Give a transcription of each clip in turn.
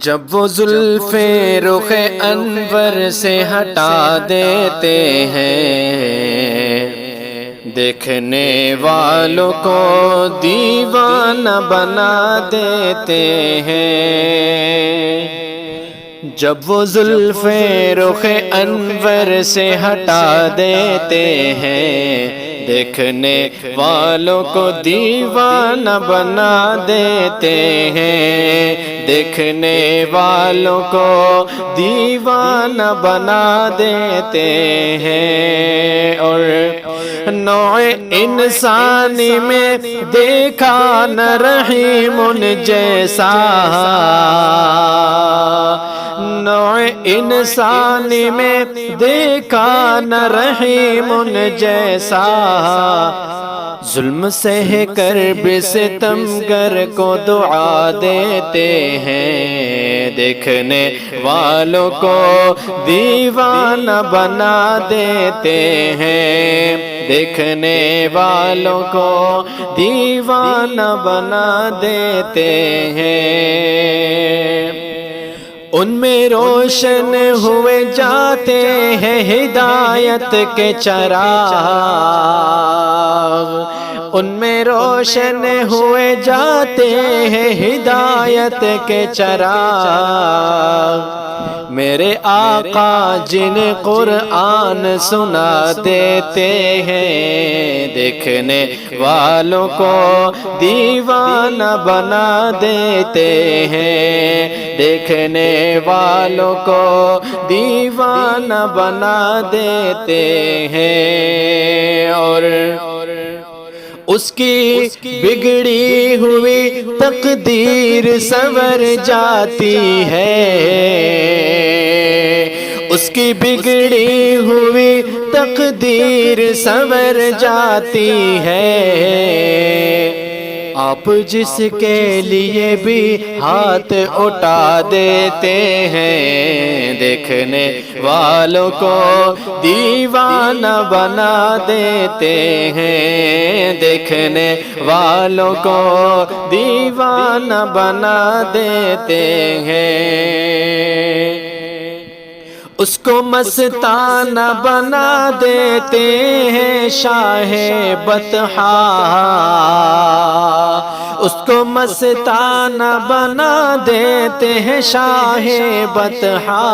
جب وہ زلف رخ انور سے ہٹا دیتے ہیں، دیکھنے والوں کو دیوانہ بنا دیتے ہیں۔ جب وہ زلف رخ انور سے ہٹا دیتے ہیں، دیکھنے والوں کو دیوانہ بنا دیتے ہیں، دیکھنے والوں کو دیوانہ بنا دیتے ہیں۔ اور نوع انسانی میں دیکھا نہ رحیم جیسا، نوع انسانی میں دیکھا نہ رحیم جیسا، ظلم سہ کر بھی ستمگر کو دعا دیتے ہیں، دیکھنے والوں کو دیوانہ بنا دیتے ہیں، دیکھنے والوں کو دیوانہ بنا دیتے ہیں۔ ان میں روشن ہوئے جاتے ہیں ہدایت کے چراغ، ان میں روشن ہوئے جاتے ہیں ہدایت کے چراغ۔ میرے آقا جنہیں قرآن سنا دیتے ہیں، دیکھنے والوں کو دیوانہ بنا دیتے ہیں، دیکھنے والوں کو دیوانہ بنا دیتے ہیں۔ اور اس کی بگڑی ہوئی تقدیر سنور جاتی ہے، اس کی بگڑی ہوئی تقدیر سنور جاتی ہے۔ آپ جس کے لیے بھی ہاتھ اٹھا دیتے ہیں، دیکھنے والوں کو دیوانہ بنا دیتے ہیں، دیکھنے والوں کو دیوانہ بنا دیتے ہیں۔ اس کو مستانہ بنا دیتے ہیں شاہ بطحا، اس کو مستانہ بنا دیتے ہیں شاہ بطحا،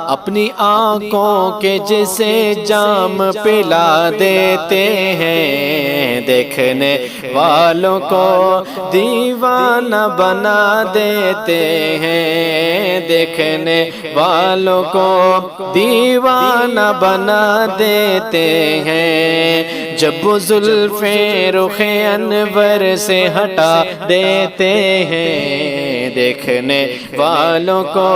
اپنی آنکھوں کے جسے جام پلا دیتے ہیں، دیکھنے والوں کو دیوانہ بنا دیتے ہیں، دیکھنے والوں کو دیوانہ بنا دیتے ہیں۔ جب وہ زلف رخ انور سے ہٹا دیتے ہیں، دیکھنے والوں کو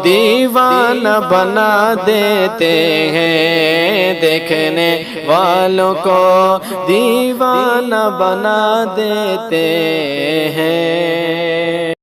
دیوانہ بنا دیتے ہیں، دیکھنے والوں کو دیوانہ بنا دیتے ہیں۔